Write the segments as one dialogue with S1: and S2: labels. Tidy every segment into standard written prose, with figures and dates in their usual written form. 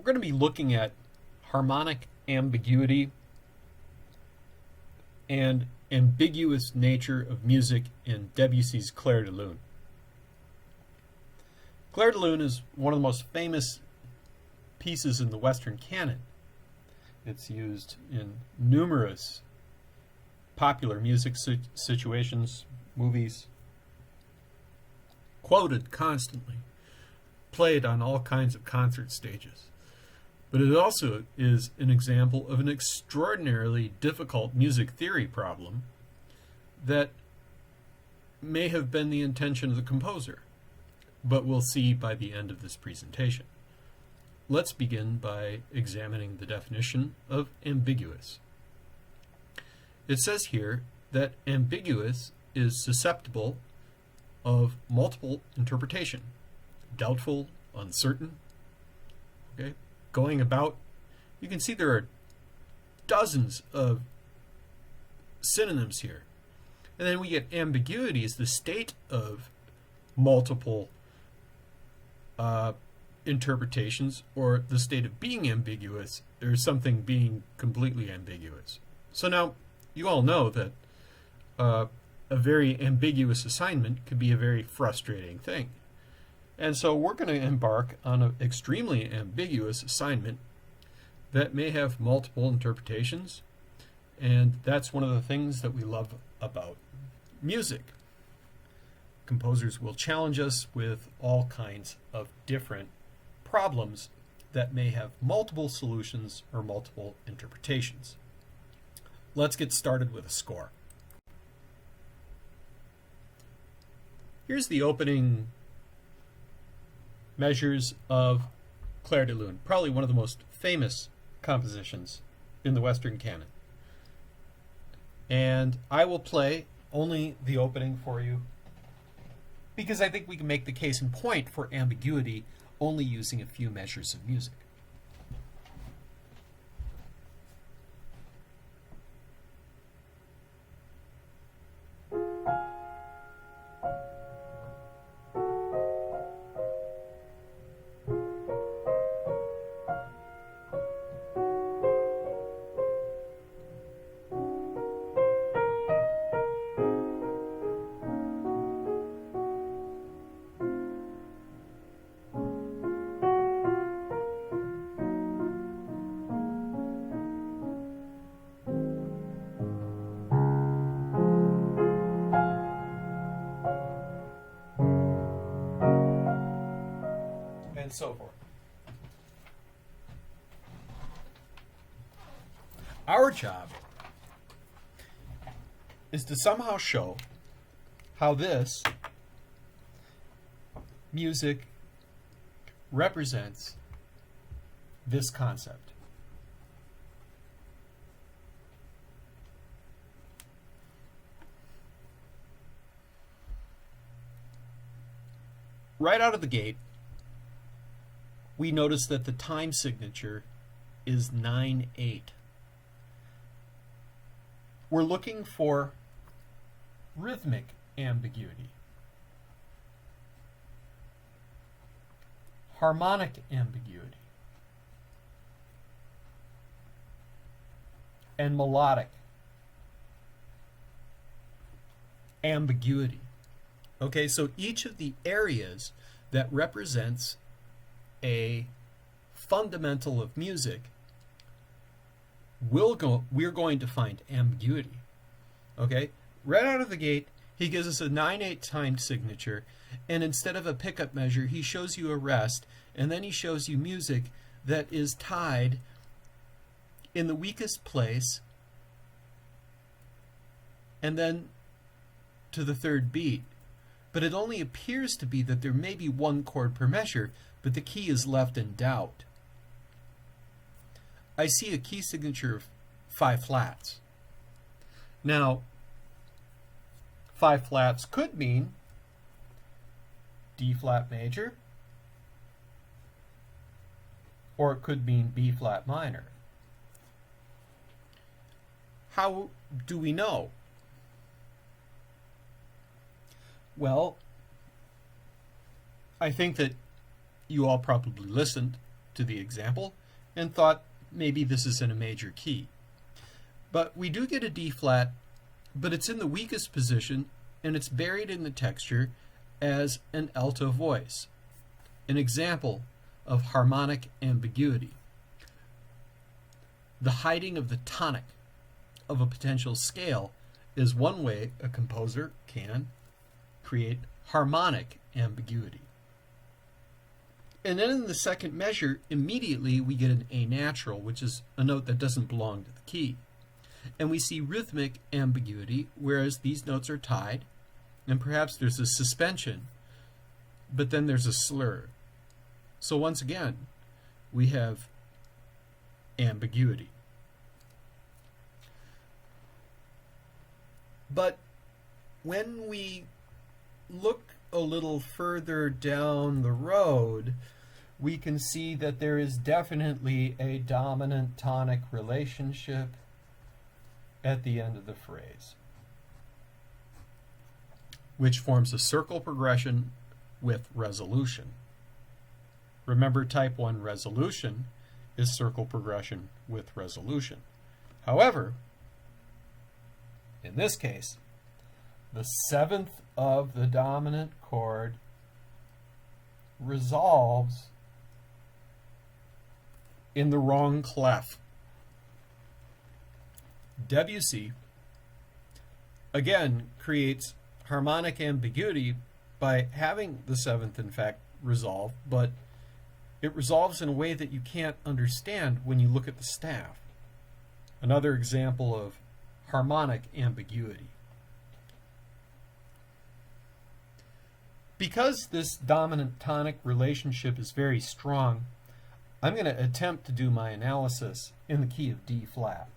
S1: We're going to be looking at harmonic ambiguity and ambiguous nature of music in Debussy's Clair de Lune. Clair de Lune is one of the most famous pieces in the Western canon. It's used in numerous popular music situations, movies, quoted constantly, played on all kinds of concert stages. But it also is an example of an extraordinarily difficult music theory problem that may have been the intention of the composer, but we'll see by the end of this presentation. Let's begin by examining the definition of ambiguous. It says here that ambiguous is susceptible of multiple interpretation, doubtful, uncertain, okay? Going about. You can see there are dozens of synonyms here. And then we get ambiguity is the state of multiple interpretations, or the state of being ambiguous, or something being completely ambiguous. So now you all know that a very ambiguous assignment could be a very frustrating thing. And so we're going to embark on an extremely ambiguous assignment that may have multiple interpretations, and that's one of the things that we love about music. Composers will challenge us with all kinds of different problems that may have multiple solutions or multiple interpretations. Let's get started with a score. Here's the opening measures of Clair de Lune, probably one of the most famous compositions in the Western canon. And I will play only the opening for you because I think we can make the case in point for ambiguity only using a few measures of music. And so forth. Our job is to somehow show how this music represents this concept. Right out of the gate, we notice that the time signature is 9/8. We're looking for rhythmic ambiguity, harmonic ambiguity, and melodic ambiguity. Okay, so each of the areas that represents a fundamental of music, we're going to find ambiguity. Okay? Right out of the gate, he gives us a 9/8 time signature, and instead of a pickup measure, he shows you a rest, and then he shows you music that is tied in the weakest place, and then to the third beat. But it only appears to be that there may be one chord per measure, but the key is left in doubt. I see a key signature of 5 flats. Now, 5 flats could mean D flat major, or it could mean B flat minor. How do we know? Well, I think that you all probably listened to the example and thought maybe this is in a major key. But we do get a D flat, but it's in the weakest position and it's buried in the texture as an alto voice, an example of harmonic ambiguity. The hiding of the tonic of a potential scale is one way a composer can create harmonic ambiguity. And then in the second measure, immediately we get an A natural, which is a note that doesn't belong to the key. And we see rhythmic ambiguity, whereas these notes are tied, and perhaps there's a suspension, but then there's a slur. So once again, we have ambiguity. But when we look a little further down the road, we can see that there is definitely a dominant tonic relationship at the end of the phrase, which forms a circle progression with resolution. Remember, type 1 resolution is circle progression with resolution. However, in this case, the seventh of the dominant chord resolves in the wrong clef. Debussy, again, creates harmonic ambiguity by having the seventh, in fact, resolve, but it resolves in a way that you can't understand when you look at the staff. Another example of harmonic ambiguity. Because this dominant tonic relationship is very strong, I'm going to attempt to do my analysis in the key of D flat.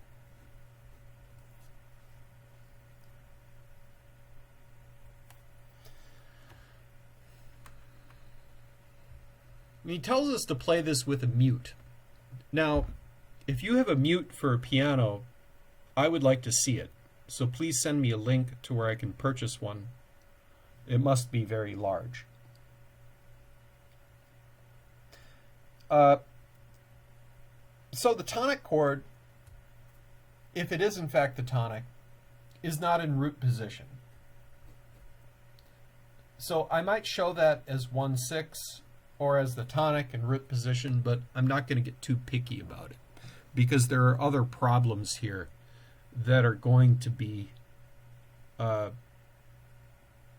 S1: And he tells us to play this with a mute. Now, if you have a mute for a piano, I would like to see it. So please send me a link to where I can purchase one. It must be very large. So the tonic chord, if it is in fact the tonic, is not in root position. So I might show that as 1/6 or as the tonic in root position, but I'm not going to get too picky about it because there are other problems here that are going to be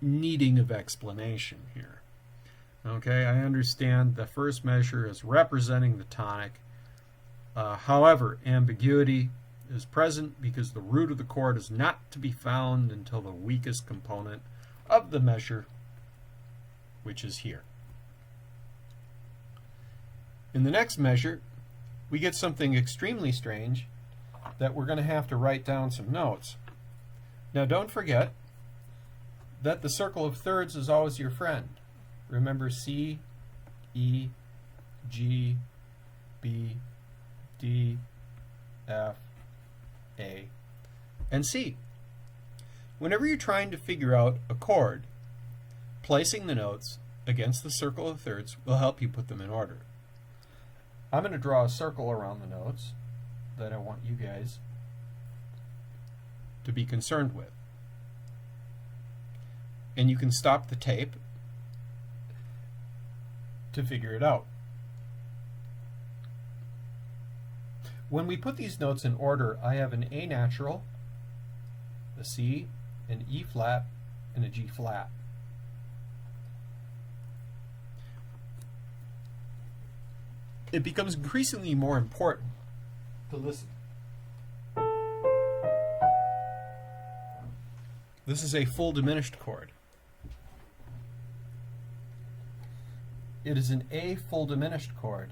S1: needing of explanation here. Okay, I understand the first measure is representing the tonic. However, ambiguity is present because the root of the chord is not to be found until the weakest component of the measure, which is here. In the next measure, we get something extremely strange that we're going to have to write down some notes. Now, don't forget that the circle of thirds is always your friend. Remember C, E, G, B, D, F, A, and C. Whenever you're trying to figure out a chord, placing the notes against the circle of thirds will help you put them in order. I'm going to draw a circle around the notes that I want you guys to be concerned with. And you can stop the tape to figure it out. When we put these notes in order, I have an A natural, a C, an E flat, and a G flat. It becomes increasingly more important to listen. This is a full diminished chord. It is an A full diminished chord,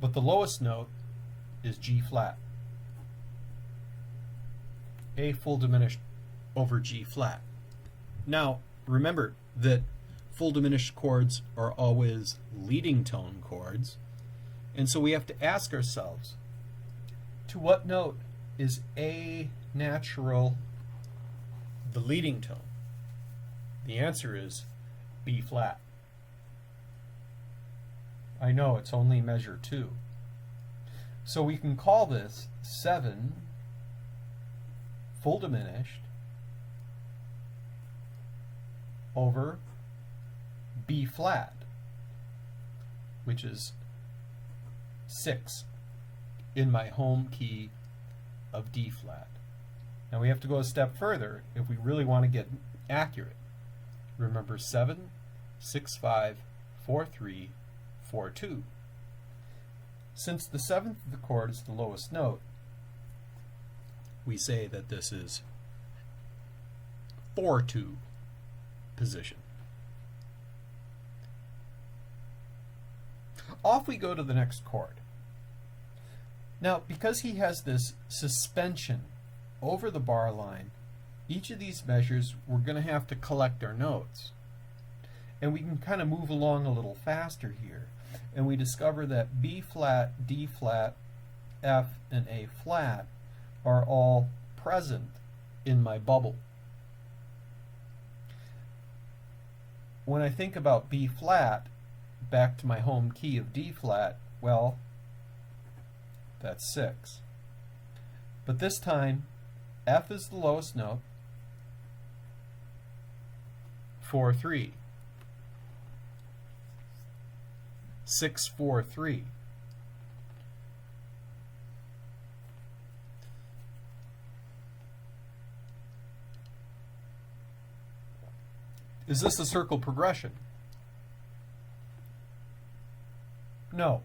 S1: but the lowest note is G flat. A full diminished over G flat. Now, remember that full diminished chords are always leading tone chords, and so we have to ask ourselves, to what note is A natural the leading tone? The answer is B flat. I know it's only measure 2. So we can call this 7 full diminished over B flat, which is 6 in my home key of D flat. Now we have to go a step further if we really want to get accurate. Remember 7, 6, 5, 4, 3, 4, 2. Since the 7th of the chord is the lowest note, we say that this is 4-2 position. Off we go to the next chord. Now, because he has this suspension over the bar line, each of these measures we're going to have to collect our notes. And we can kind of move along a little faster here. And we discover that B flat, D flat, F, and A flat are all present in my bubble. When I think about B flat, back to my home key of D flat, well, that's 6. But this time, F is the lowest note, 4, 3. 6, 4, 3. Is this a circle progression? No.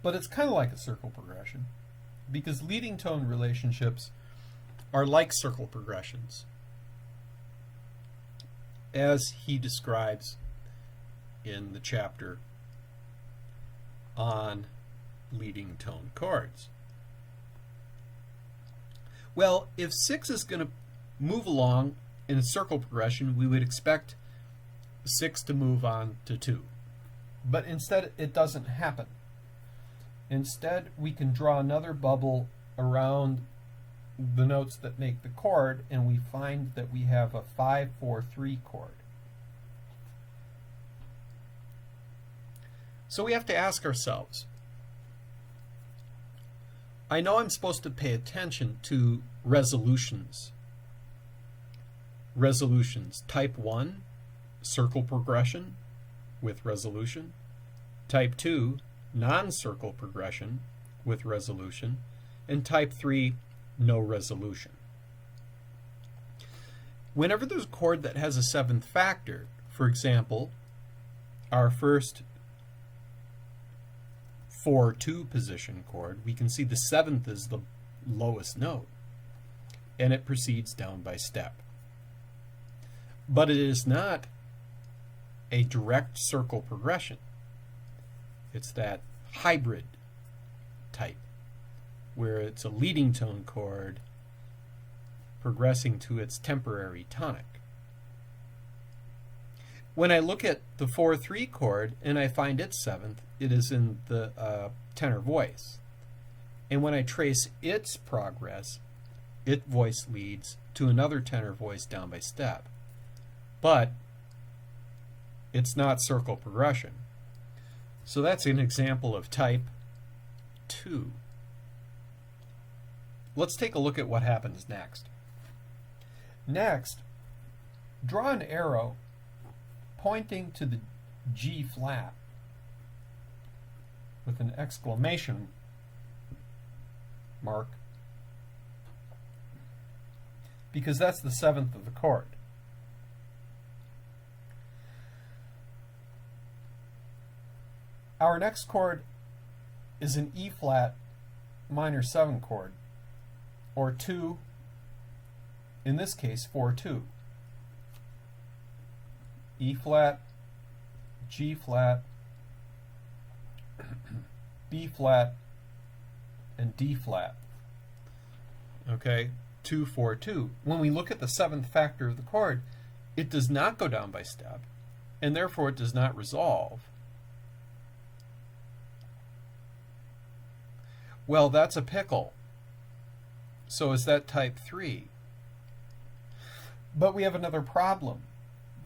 S1: But it's kind of like a circle progression, because leading tone relationships are like circle progressions, as he describes in the chapter on leading tone chords. Well, if 6 is going to move along in a circle progression, we would expect 6 to move on to 2. But instead, it doesn't happen. Instead, we can draw another bubble around the notes that make the chord, and we find that we have a 5-4-3 chord. So we have to ask ourselves, I know I'm supposed to pay attention to resolutions. Resolutions. Type 1, circle progression with resolution. Type 2, non-circle progression with resolution. And type 3, no resolution. Whenever there's a chord that has a 7th factor, for example, our first 4-2 position chord, we can see the 7th is the lowest note, and it proceeds down by step. But it is not a direct circle progression. It's that hybrid type, where it's a leading tone chord progressing to its temporary tonic. When I look at the 4-3 chord and I find its 7th, it is in the tenor voice. And when I trace its progress, its voice leads to another tenor voice down by step. But it's not circle progression. So that's an example of type 2. Let's take a look at what happens next. Next, draw an arrow pointing to the G flat with an exclamation mark, because that's the 7th of the chord. Our next chord is an E flat minor 7 chord, or 2, in this case 4-2. E flat, G flat, B flat, and D flat. Okay, 2-4-2. When we look at the 7th factor of the chord, it does not go down by step, and therefore it does not resolve. Well, that's a pickle. So is that type 3? But we have another problem,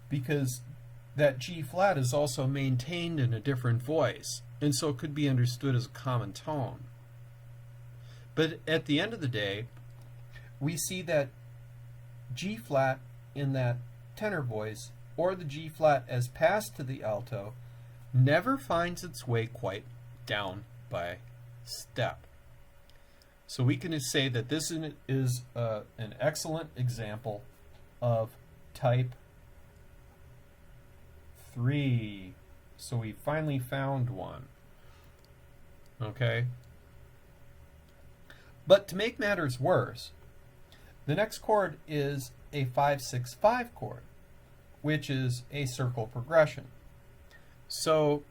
S1: because that G flat is also maintained in a different voice, and so it could be understood as a common tone. But at the end of the day, we see that G flat in that tenor voice, or the G flat as passed to the alto, never finds its way quite down by step. So we can say that this is an excellent example of type 3. So we finally found one. Okay? But to make matters worse, the next chord is a 5-6-5 chord, which is a circle progression. So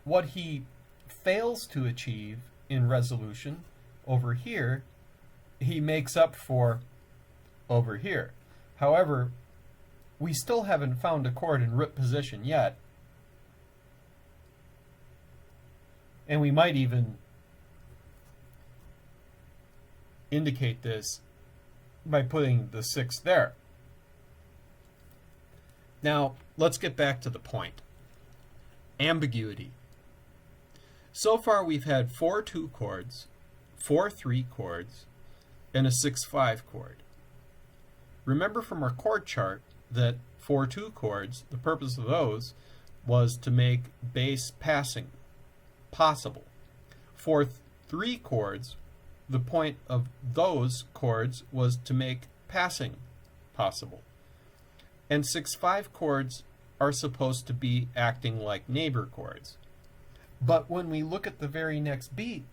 S1: what he fails to achieve in resolution over here, he makes up for over here. However, we still haven't found a chord in root position yet, and we might even indicate this by putting the 6 there. Now, let's get back to the point. Ambiguity. So far we've had 4 2 chords, 4 3 chords, and a 6-5 chord. Remember from our chord chart that 4 2 chords, the purpose of those was to make bass passing possible. 4 3 chords, the point of those chords was to make passing possible. And 6-5 chords are supposed to be acting like neighbor chords. But when we look at the very next beat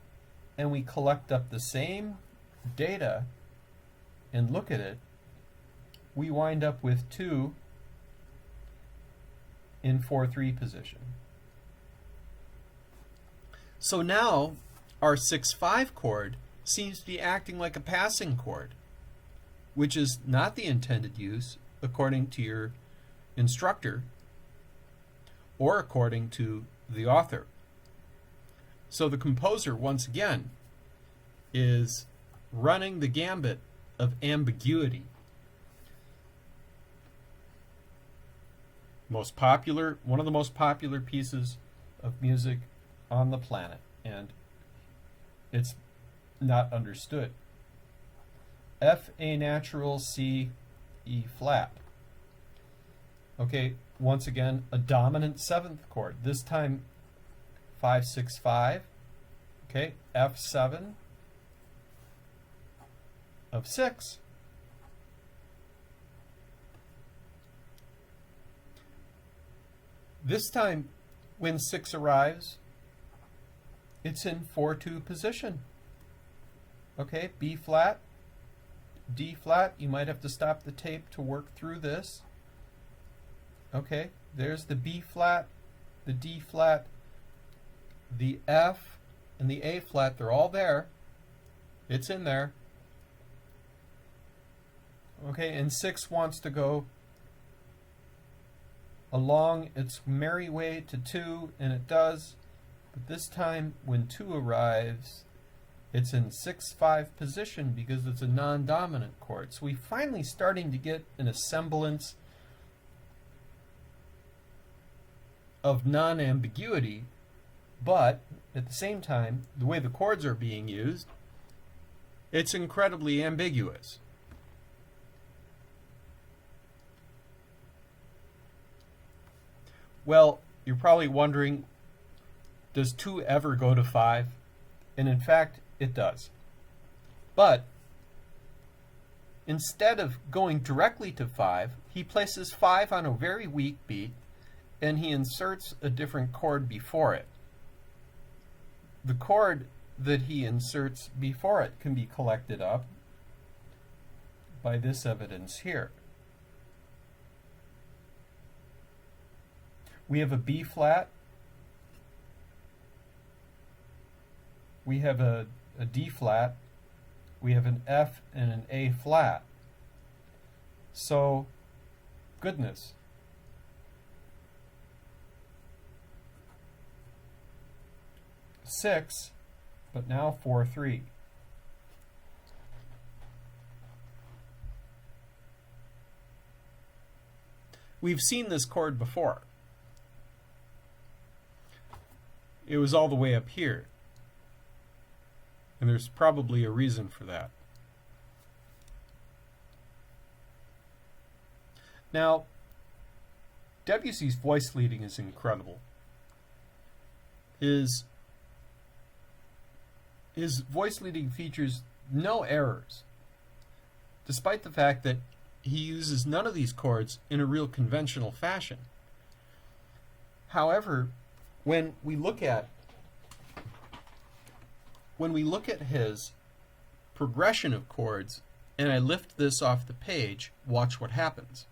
S1: and we collect up the same data and look at it, we wind up with 2 in 4-3 position. So now our 6-5 chord seems to be acting like a passing chord, which is not the intended use according to your instructor or according to the author. So the composer, once again, is running the gambit of ambiguity. One of the most popular pieces of music on the planet, and it's not understood. F A natural C E flat. Okay, once again, a dominant 7th chord. This time 5-6-5. Okay, F7 of 6. This time, when 6 arrives, it's in 4-2 position. Okay, B flat, D flat. You might have to stop the tape to work through this. Okay, there's the B flat, the D flat, the F, and the A flat. They're all there. It's in there. Okay, and 6 wants to go along its merry way to 2, and it does. But this time, when 2 arrives, it's in 6-5 position because it's a non-dominant chord. So we're finally starting to get a semblance of non-ambiguity, but at the same time, the way the chords are being used, it's incredibly ambiguous. Well, you're probably wondering, does 2 ever go to 5? And in fact, it does. But instead of going directly to 5, he places 5 on a very weak beat, and he inserts a different chord before it. The chord that he inserts before it can be collected up by this evidence here. We have a B flat, we have a D flat, we have an F and an A flat. So, goodness. Six, but now 4-3. we've seen this chord before. It was all the way up here. And there's probably a reason for that. Now, Debussy's voice leading is incredible. His voice leading features no errors, despite the fact that he uses none of these chords in a real conventional fashion. However, when we look at his progression of chords, and I lift this off the page, watch what happens.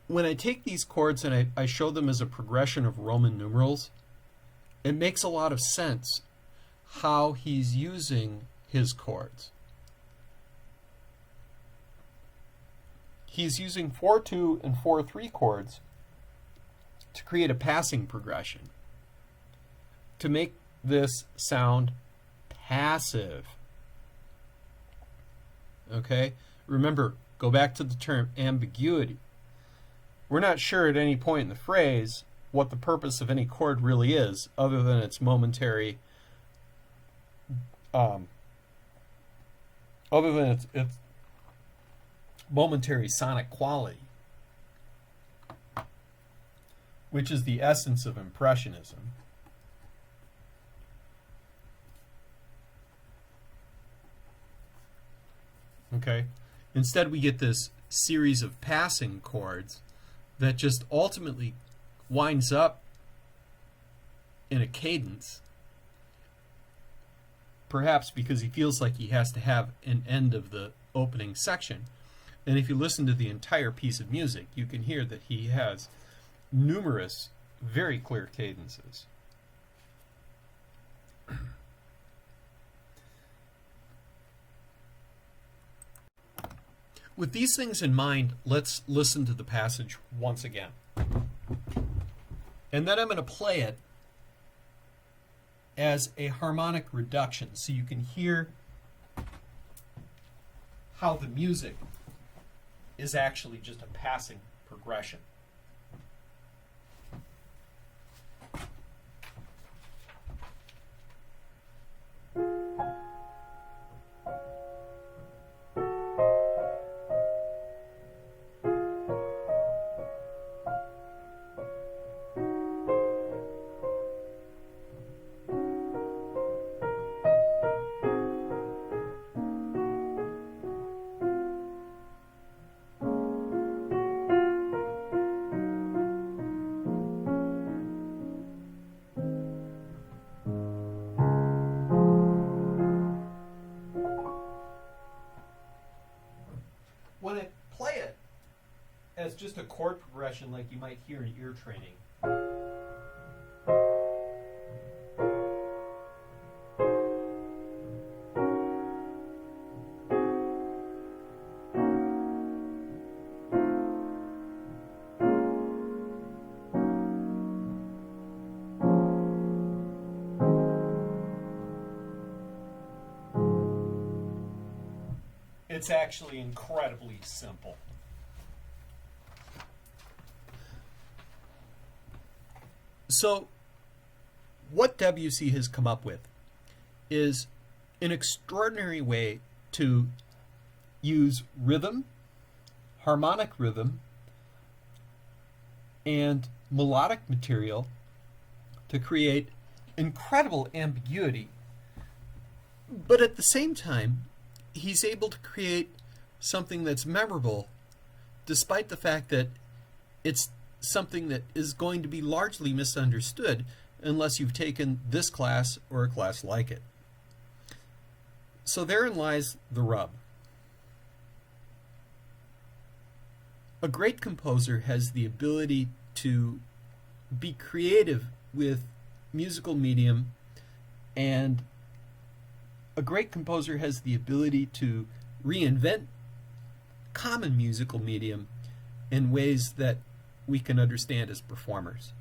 S1: When I take these chords and I show them as a progression of Roman numerals, it makes a lot of sense how he's using his chords. He's using 4/2 and 4/3 chords to create a passing progression, to make this sound passive. Okay? Remember, go back to the term ambiguity. We're not sure at any point in the phrase what the purpose of any chord really is, other than its momentary its momentary sonic quality, which is the essence of Impressionism. Okay? Instead, we get this series of passing chords that just ultimately winds up in a cadence, perhaps because he feels like he has to have an end of the opening section. And if you listen to the entire piece of music, you can hear that he has numerous very clear cadences. With these things in mind, let's listen to the passage once again. And then I'm going to play it as a harmonic reduction so you can hear how the music is actually just a passing progression. When I play it as just a chord progression like you might hear in ear training, it's actually incredibly simple. So, what Debussy has come up with is an extraordinary way to use rhythm, harmonic rhythm, and melodic material to create incredible ambiguity. But at the same time, he's able to create something that's memorable, despite the fact that it's something that is going to be largely misunderstood unless you've taken this class or a class like it. So therein lies the rub. A great composer has the ability to be creative with musical medium, and a great composer has the ability to reinvent common musical medium in ways that we can understand as performers.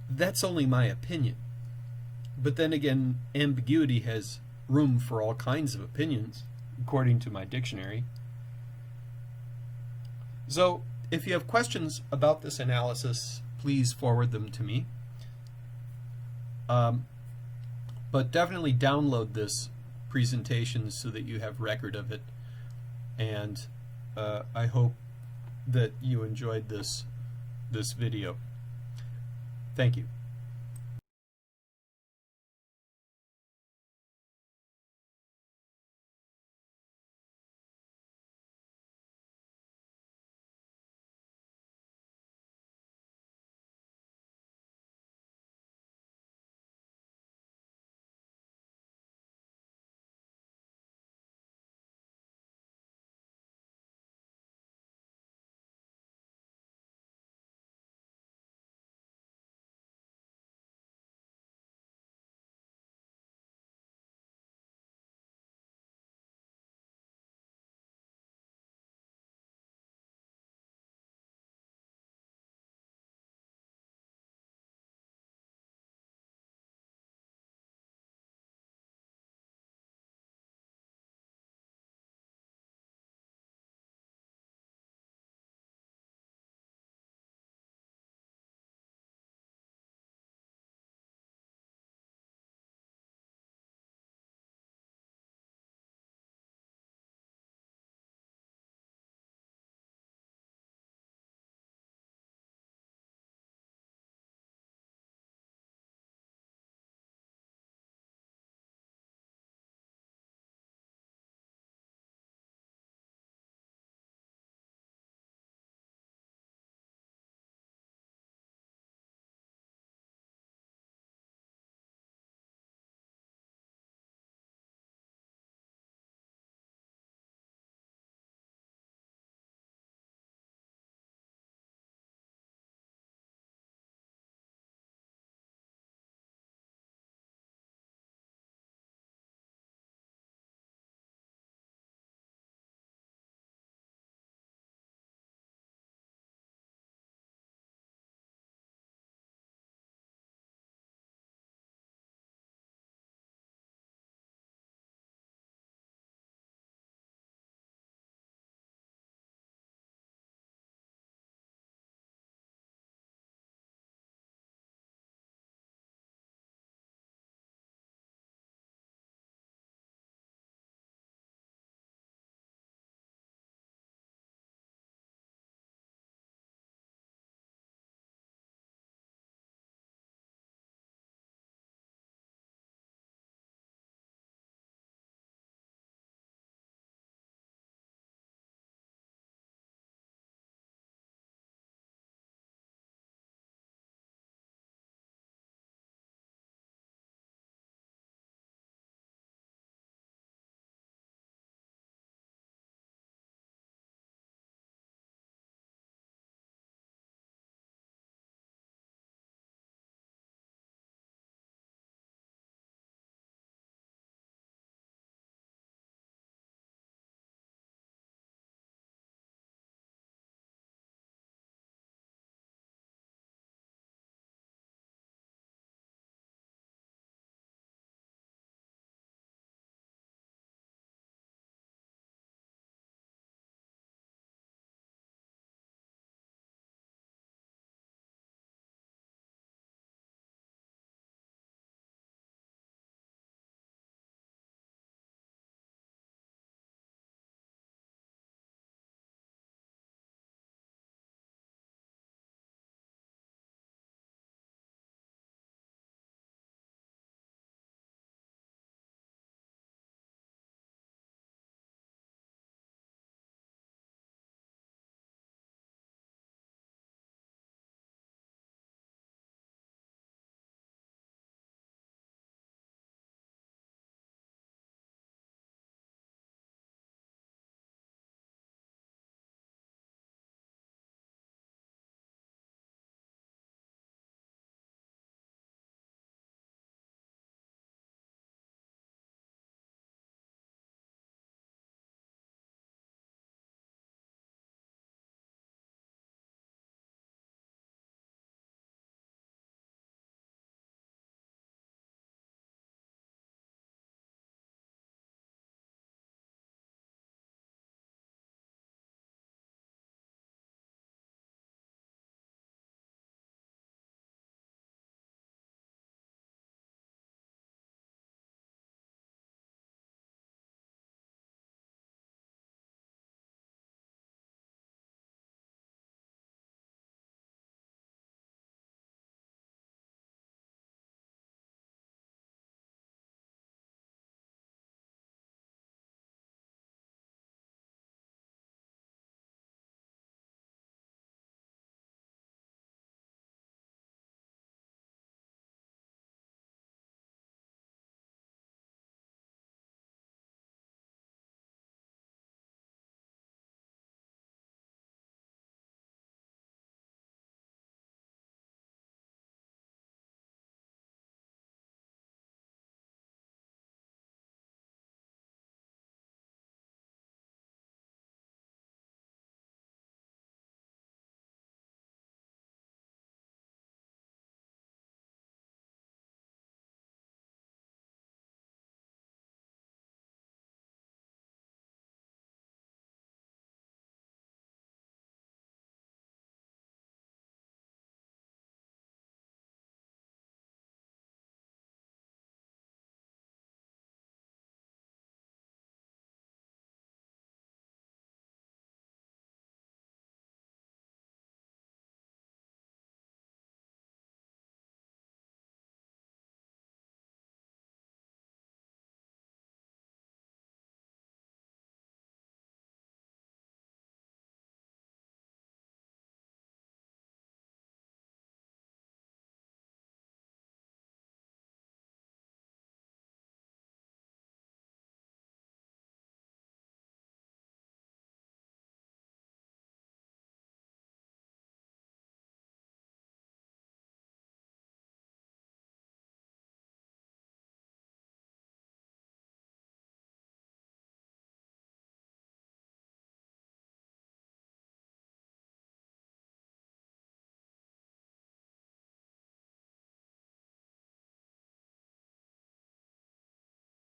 S1: That's only my opinion. But then again, ambiguity has room for all kinds of opinions, according to my dictionary. So if you have questions about this analysis, please forward them to me. But definitely download this presentation so that you have record of it. And I hope that you enjoyed this video. Thank you.